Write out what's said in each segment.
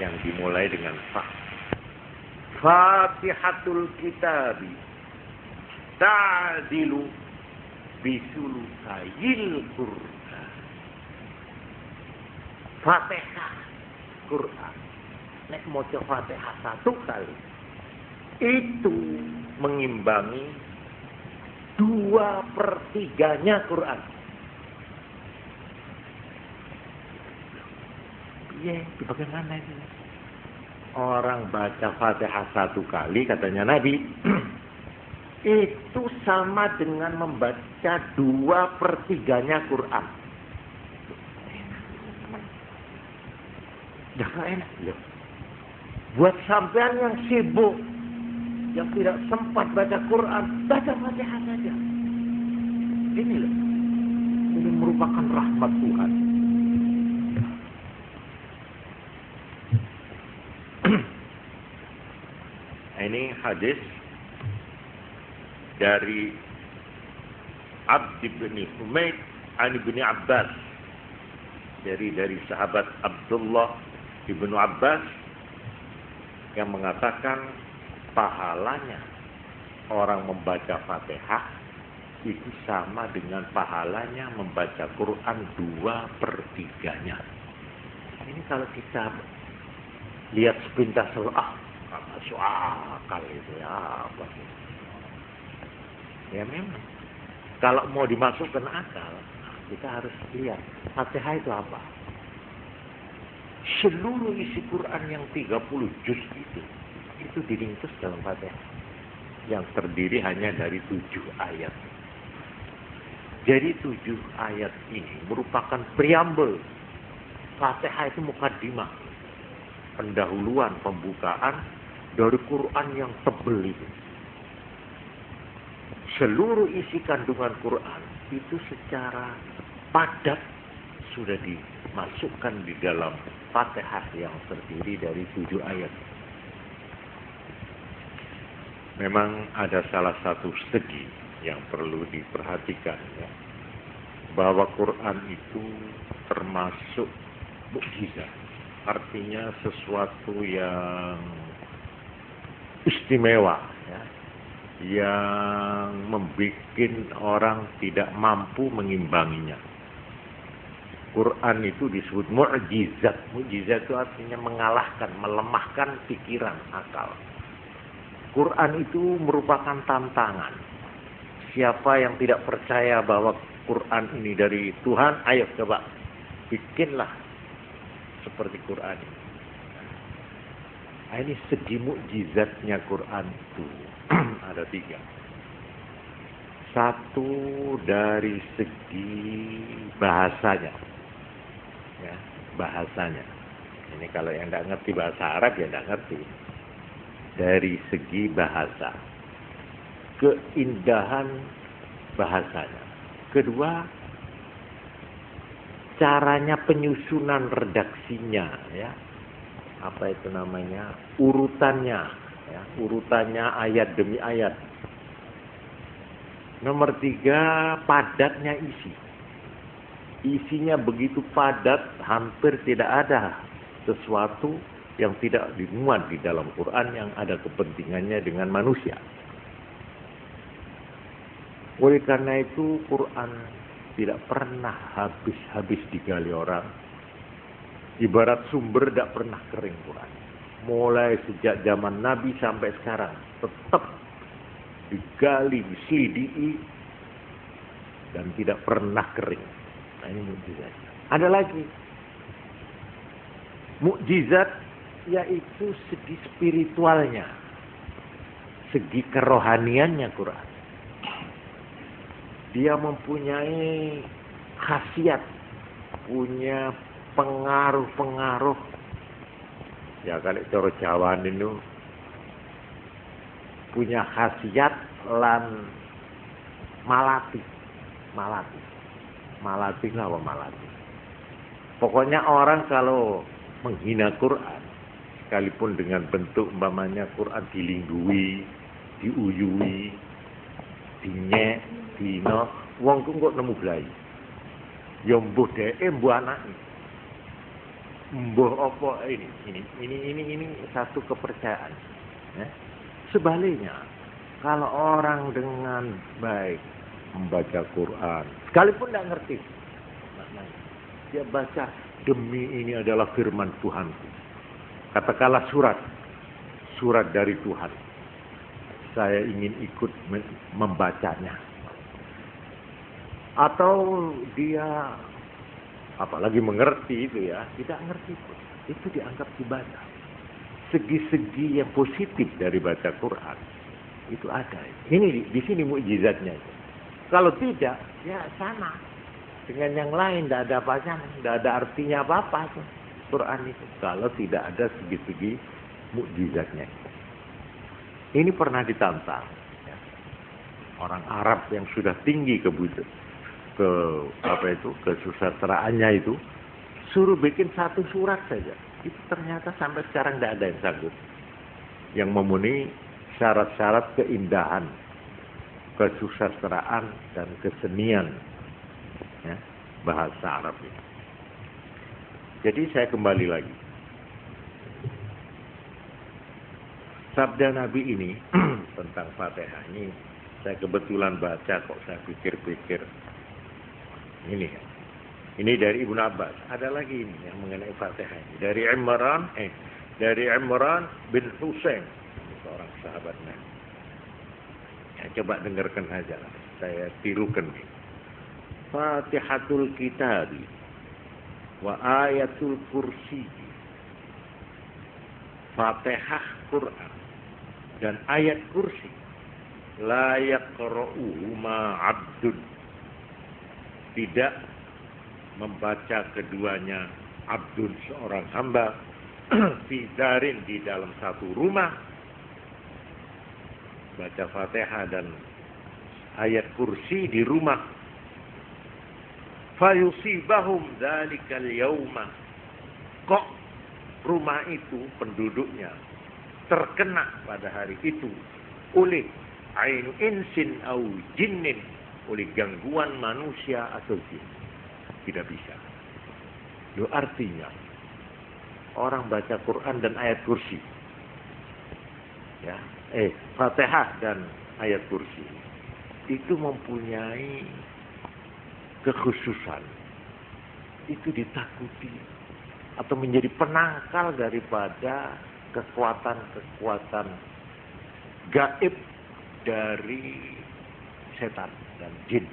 yang dimulai dengan fa. Fatihatul kitabi ta'dilu bisulusayil Qur'an. Fatihah Qur'an. Nek maca Fatihah 1 kali itu mengimbangi 2/3-nya Quran. Iya, bagaimana itu? Orang baca Fatihah 1 kali, katanya Nabi, itu sama dengan membaca 2/3-nya Quran. Dah enak. Loh. Buat sampean yang sibuk, yang tidak sempat baca Quran, baca Fatihah saja. Ini loh. Ini merupakan rahmat Tuhan. Ini hadis dari Abd bin Humaid an bin Abbas. Dari sahabat Abdullah ibnu Abbas yang mengatakan pahalanya orang membaca Fatihah itu sama dengan pahalanya membaca Quran 2/3-nya. Ini kalau kita lihat sepintas, masuk akal itu ya apa sih? Ya memang. Kalau mau dimasukkan akal, kita harus lihat Fatihah itu apa. Seluruh isi Quran yang 30 juz itu diringkus dalam Fatihah, yang terdiri hanya dari 7 ayat. Jadi 7 ayat ini merupakan preambel. Fatihah itu mukaddimah, pendahuluan, pembukaan dari Quran yang tebal itu. Seluruh isi kandungan Quran itu secara padat sudah dimasukkan di dalam Fatihah yang terdiri dari 7 ayat. Memang ada salah satu segi yang perlu diperhatikan, ya, bahwa Quran itu termasuk mukjizat, artinya sesuatu yang istimewa, ya, yang membuat orang tidak mampu mengimbanginya. Quran itu disebut mukjizat. Mukjizat itu artinya mengalahkan, melemahkan pikiran, akal. Quran itu merupakan tantangan. Siapa yang tidak percaya bahwa Quran ini dari Tuhan, ayo coba bikinlah seperti Quran ini. Nah, ini segi mukjizatnya Quran itu ada 3. Satu dari segi bahasanya, ya, bahasanya. Ini kalau yang tidak ngerti bahasa Arab ya tidak ngerti. Dari segi bahasa, keindahan bahasanya. Kedua, caranya penyusunan redaksinya, ya, apa itu namanya, urutannya, ya, urutannya ayat demi ayat. Nomor 3, padatnya isi. Isinya begitu padat, hampir tidak ada sesuatu yang tidak dimuat di dalam Quran yang ada kepentingannya dengan manusia. Oleh karena itu Quran tidak pernah habis-habis digali orang. Ibarat sumber tidak pernah kering Quran. Mulai sejak zaman Nabi sampai sekarang tetap digali, diselidiki dan tidak pernah kering. Nah, ini mukjizat. Ada lagi mukjizat, yaitu segi spiritualnya, segi kerohaniannya Quran. Dia mempunyai khasiat, punya pengaruh-pengaruh. Ya kalau cara Jawa itu punya khasiat lan malati. Malati apa malati? Pokoknya orang kalau menghina Quran, sekalipun dengan bentuk umpamanya Quran dilingguhi, diuyui, dinyek, dino, wong ku kok nemu blai. Ya mbuh dheke mbuh anake. Mbuh opo ini satu kepercayaan. Ya. Sebaliknya, kalau orang dengan baik membaca Quran, sekalipun tidak ngerti maknanya, dia baca demi ini adalah firman Tuhanku. Katakanlah surat dari Tuhan. Saya ingin ikut membacanya. Atau dia apalagi mengerti itu ya, tidak ngerti pun, itu dianggap ibadah. Segi-segi yang positif dari baca Quran itu ada. Ini di sini mukjizatnya. Kalau tidak, ya sama dengan yang lain, tidak ada apanya, tidak ada artinya apa-apa tuh Quran itu. Kalau tidak ada segi-segi mukjizatnya. Ini pernah ditantang ya. Orang Arab yang sudah tinggi kesusastraannya itu suruh bikin satu surat saja. Itu ternyata sampai sekarang tidak ada yang sanggup yang memenuhi syarat-syarat keindahan, kesusastraan dan kesenian ya, bahasa Arab ini. Jadi saya kembali lagi. Sabda Nabi ini tentang Fatihah ini saya kebetulan baca kok, saya pikir-pikir ini ya. Ini dari Ibnu Abbas. Ada lagi ini yang mengenai Fatihah ini. Dari Imran bin Husain, seorang sahabat Nabi. Ya, coba dengarkan saja. Saya tirukan nih. Fatihatul Kitabi wa ayatul kursi. Fatihah Quran dan ayat kursi. La yaqra'uhu ma 'abdun. Tidak membaca keduanya abdun, seorang hamba, fi darin, di dalam satu rumah, baca Fatihah dan ayat kursi di rumah, fayusibahum dzalikal yauma, kok rumah itu penduduknya terkena pada hari itu oleh ainu insin au jinnin, oleh gangguan manusia atau jin. Tidak bisa. Itu artinya orang baca Quran dan ayat kursi, ya, Fatihah dan ayat kursi itu mempunyai kekhususan. Itu ditakuti atau menjadi penangkal daripada kekuatan-kekuatan gaib dari setan dan jin.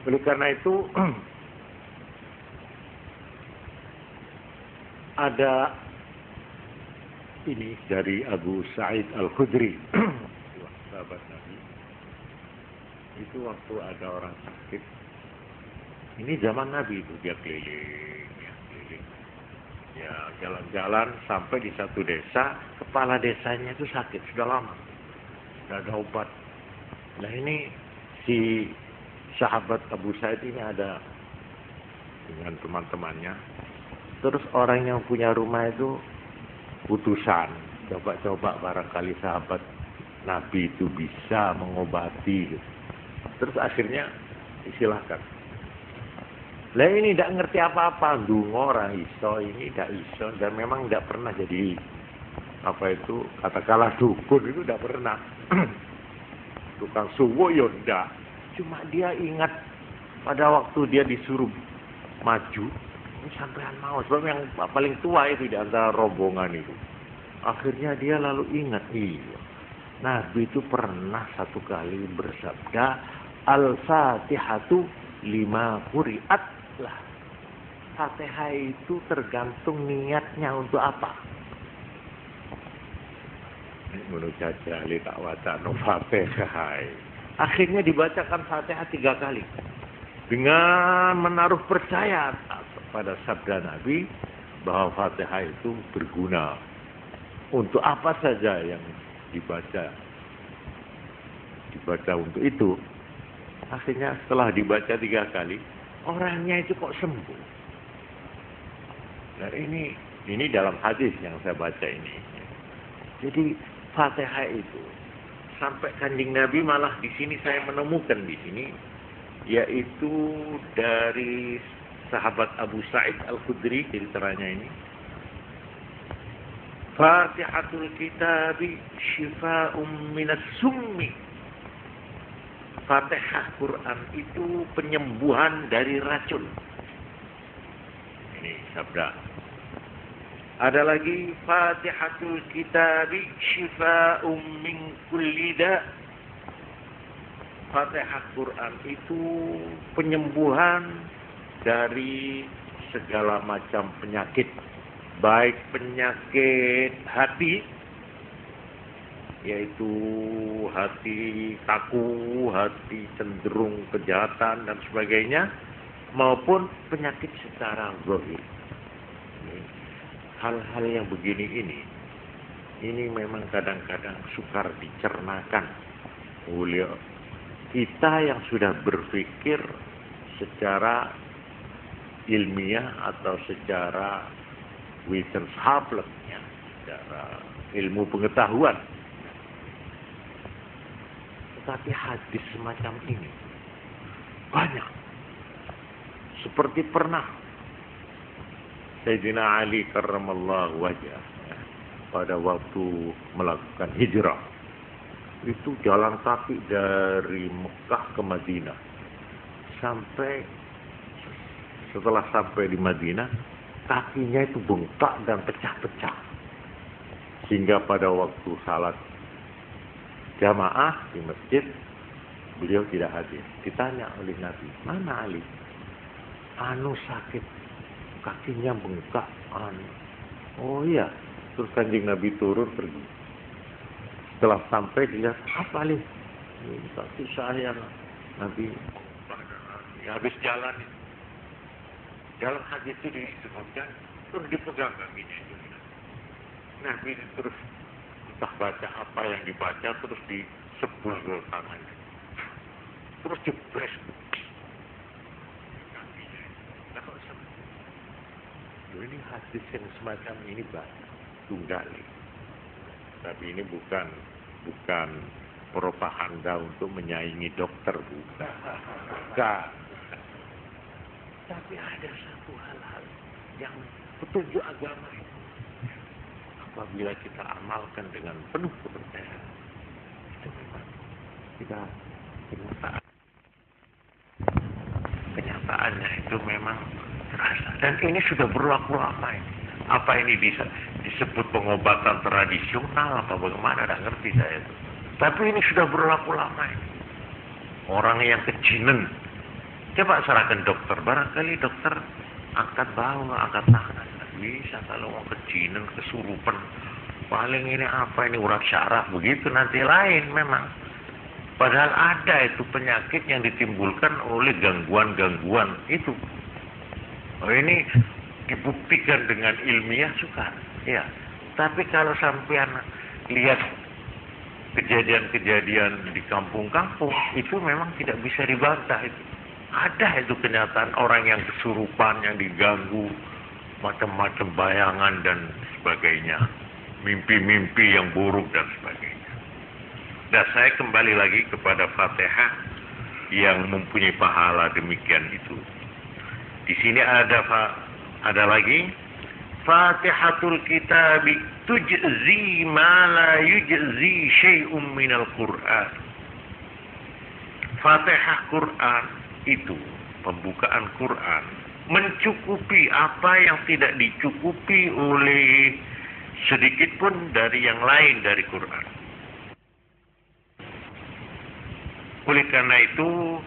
Oleh karena itu ada ini dari Abu Sa'id Al-Khudri, sahabat Nabi. Itu waktu ada orang sakit. Ini zaman Nabi itu, dia keliling. Ya, jalan-jalan sampai di satu desa, kepala desanya itu sakit sudah lama. Tidak ada obat. Nah ini si sahabat Abu Sa'id ini ada dengan teman-temannya. Terus orang yang punya rumah itu putusan, coba-coba barangkali sahabat Nabi itu bisa mengobati gitu. Terus akhirnya disilahkan. Lah ini tidak ngerti apa-apa, dungo orang iso, ini tidak iso, dan memang tidak pernah jadi katakanlah dukun, itu tidak pernah. Tukang suwo ya tidak. Cuma dia ingat pada waktu dia disuruh maju, ini sampean mau, sebab yang paling tua itu di antara rombongan itu. Akhirnya dia lalu ingat, iya, Nabi itu pernah satu kali bersabda, Al-Fatihatu lima quri'at lah. Fatihah itu tergantung niatnya untuk apa. Menurut saja ali tak waca no Fatihah. Akhirnya dibacakan Fatihah 3 kali. Dengan menaruh percaya pada sabda Nabi bahwa Fatihah itu berguna untuk apa saja yang dibaca untuk itu. Akhirnya setelah dibaca 3 kali, orangnya itu kok sembuh. Nah ini dalam hadis yang saya baca ini. Jadi Fatihah itu sampai Kanjeng Nabi malah di sini saya menemukan di sini, yaitu dari sahabat Abu Sa'id Al-Khudri ceritanya ini. Fatihatul kitabi syifa'um minas summi. Fatihah Quran itu penyembuhan dari racun. Ini sabda. Ada lagi Fatihatul kitabi syifa'um min kulli da'. Fatihah Quran itu penyembuhan dari segala macam penyakit, baik penyakit hati, yaitu hati kaku, hati cenderung kejahatan dan sebagainya, maupun penyakit secara zahir. Hal-hal yang begini ini memang kadang-kadang sukar dicernakan oleh kita yang sudah berpikir secara ilmiah atau secara wissenschaftlich, secara ilmu pengetahuan. Tetapi hadis semacam ini banyak. Seperti pernah Sayyidina Ali karramallahu wajhah pada waktu melakukan hijrah, itu jalan kaki dari Mekah ke Madinah. Setelah sampai di Madinah, kakinya itu bengkak dan pecah-pecah. Sehingga pada waktu salat jamaah di masjid, beliau tidak hadir. Ditanya oleh Nabi, mana Ali? Anu sakit, kakinya bengkak. Oh iya. Terus Kanjeng Nabi turun pergi. Setelah sampai dilihat, apa Ali? Ini kaki saya. Nabi habis jalan. Dalam hadis itu disebutkan, terus dipegang kakinya. Nabi terus entah baca apa yang dibaca, terus disebul ke tangannya. Terus dipres. Ini hadis yang semacam ini banyak, tunggali. Tapi ini bukan propaganda untuk menyaingi dokter, bukan. Tapi ada satu hal-hal yang petunjuk agama itu, apabila kita amalkan dengan penuh kepercayaan, itu memang kita kenyataannya itu memang terasa. Dan ini sudah berlaku lama ini. Apa ini bisa disebut pengobatan tradisional apa bagaimana, tidak ngerti saya itu. Tapi ini sudah berlaku lama ini. Orang yang kejinen, coba serahkan dokter, barangkali dokter angkat bawah, angkat tangan, tidak bisa. Kalau mau kejinen, kesurupan, paling ini apa ini, urat syaraf, begitu nanti lain memang. Padahal ada itu penyakit yang ditimbulkan oleh gangguan-gangguan itu. Oh, ini dibuktikan dengan ilmiah sukar, ya. Tapi kalau sampean lihat kejadian-kejadian di kampung-kampung, itu memang tidak bisa dibantah itu. Ada itu kenyataan orang yang kesurupan, yang diganggu, macam-macam bayangan dan sebagainya, mimpi-mimpi yang buruk dan sebagainya. Dan saya kembali lagi kepada Fatihah yang mempunyai pahala demikian itu. Di sini ada lagi Fatihatul kitabi tujzi ma la yujzi syai'un minal Qur'an. Fatihah Quran itu, pembukaan Quran, mencukupi apa yang tidak dicukupi oleh sedikit pun dari yang lain dari Quran. Oleh karena itu,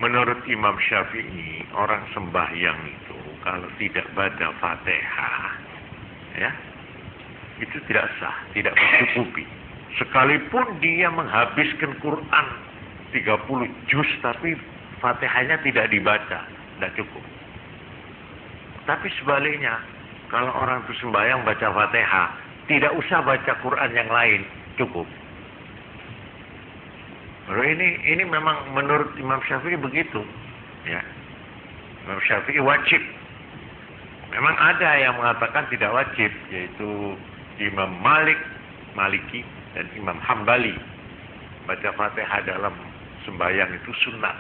menurut Imam Syafi'i, orang sembahyang itu kalau tidak baca Fatihah, ya, itu tidak sah, tidak mencukupi. Sekalipun dia menghabiskan Quran 30 juz, tapi Fatihahnya tidak dibaca, tidak cukup. Tapi sebaliknya, kalau orang itu sembahyang baca Fatihah, tidak usah baca Quran yang lain, cukup. Ini memang menurut Imam Syafi'i begitu, ya. Imam Syafi'i wajib. Memang ada yang mengatakan tidak wajib, yaitu Imam Maliki dan Imam Hambali. Baca Fatihah dalam sembahyang itu sunnah.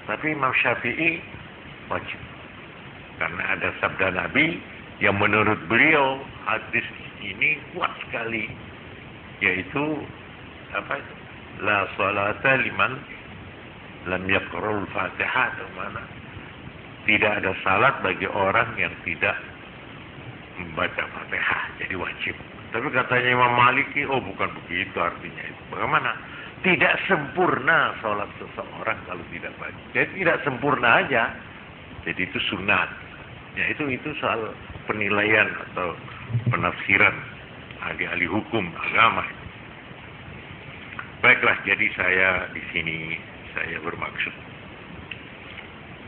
Tapi Imam Syafi'i wajib. Karena ada sabda Nabi yang menurut beliau hadis ini kuat sekali, yaitu apa? La salata liman lam yaqra'ul Fatihah, atau mana? Tidak ada salat bagi orang yang tidak membaca Fatihah, jadi wajib. Tapi katanya Imam Maliki, oh bukan begitu artinya itu. Bagaimana? Tidak sempurna sholat seseorang kalau tidak baca. Jadi tidak sempurna aja. Jadi itu sunat. Ya itu soal penilaian atau penafsiran ahli-ahli hukum agama. Baiklah, jadi saya di sini saya bermaksud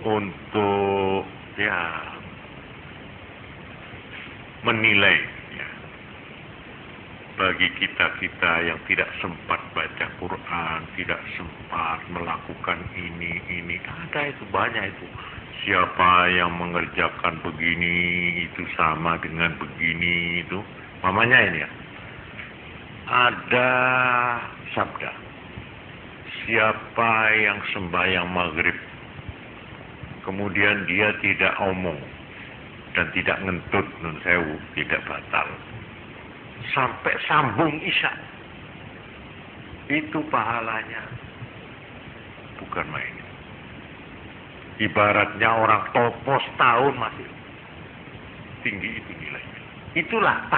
untuk menilai bagi kita yang tidak sempat baca Quran, tidak sempat melakukan ini, ada itu banyak itu. Siapa yang mengerjakan begini itu sama dengan begini itu. Mamanya ini ya. Ada sabda. Siapa yang sembahyang maghrib, kemudian dia tidak omong dan tidak ngentut, nun sewu, tidak batal, sampai sambung isya, itu pahalanya bukan main. Ibaratnya orang topo setahun masih tinggi itu nilainya. Itulah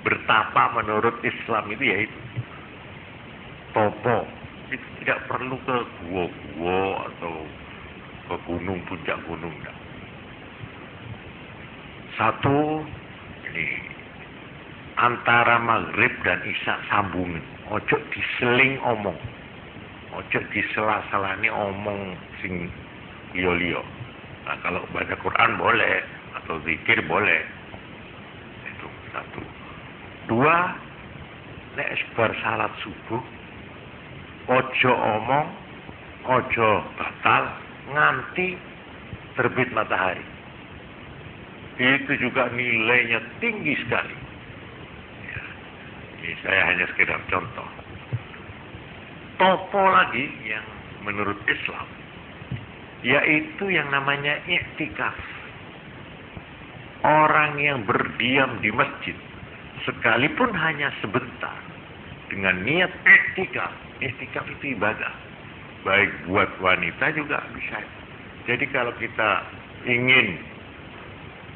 bertapa menurut Islam itu, yaitu topo. Itu tidak perlu ke gua-gua atau ke gunung, puncak gunung. Enggak. Satu, ini antara maghrib dan isya sambungin. Ojo diseling omong. Ojo disela-selani omong sing liyo-liyo. Nah, kalau baca Quran boleh, atau zikir boleh. Itu satu. Dua, nek bar salat subuh, ojo omong, ojo batal nganti terbit matahari. Itu juga nilainya tinggi sekali. Ya, ini saya hanya sekedar contoh. Topo lagi yang menurut Islam, yaitu yang namanya i'tikaf. Orang yang berdiam di masjid, sekalipun hanya sebentar, dengan niat i'tikaf. I'tikaf itu ibadah. Baik buat wanita juga bisa. Jadi kalau kita ingin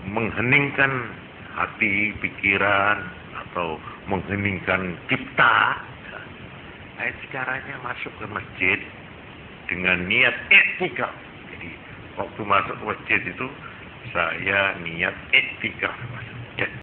mengheningkan hati, pikiran, atau mengheningkan cipta, nah, caranya masuk ke masjid dengan niat i'tikaf. Jadi waktu masuk ke masjid itu saya niat i'tikaf.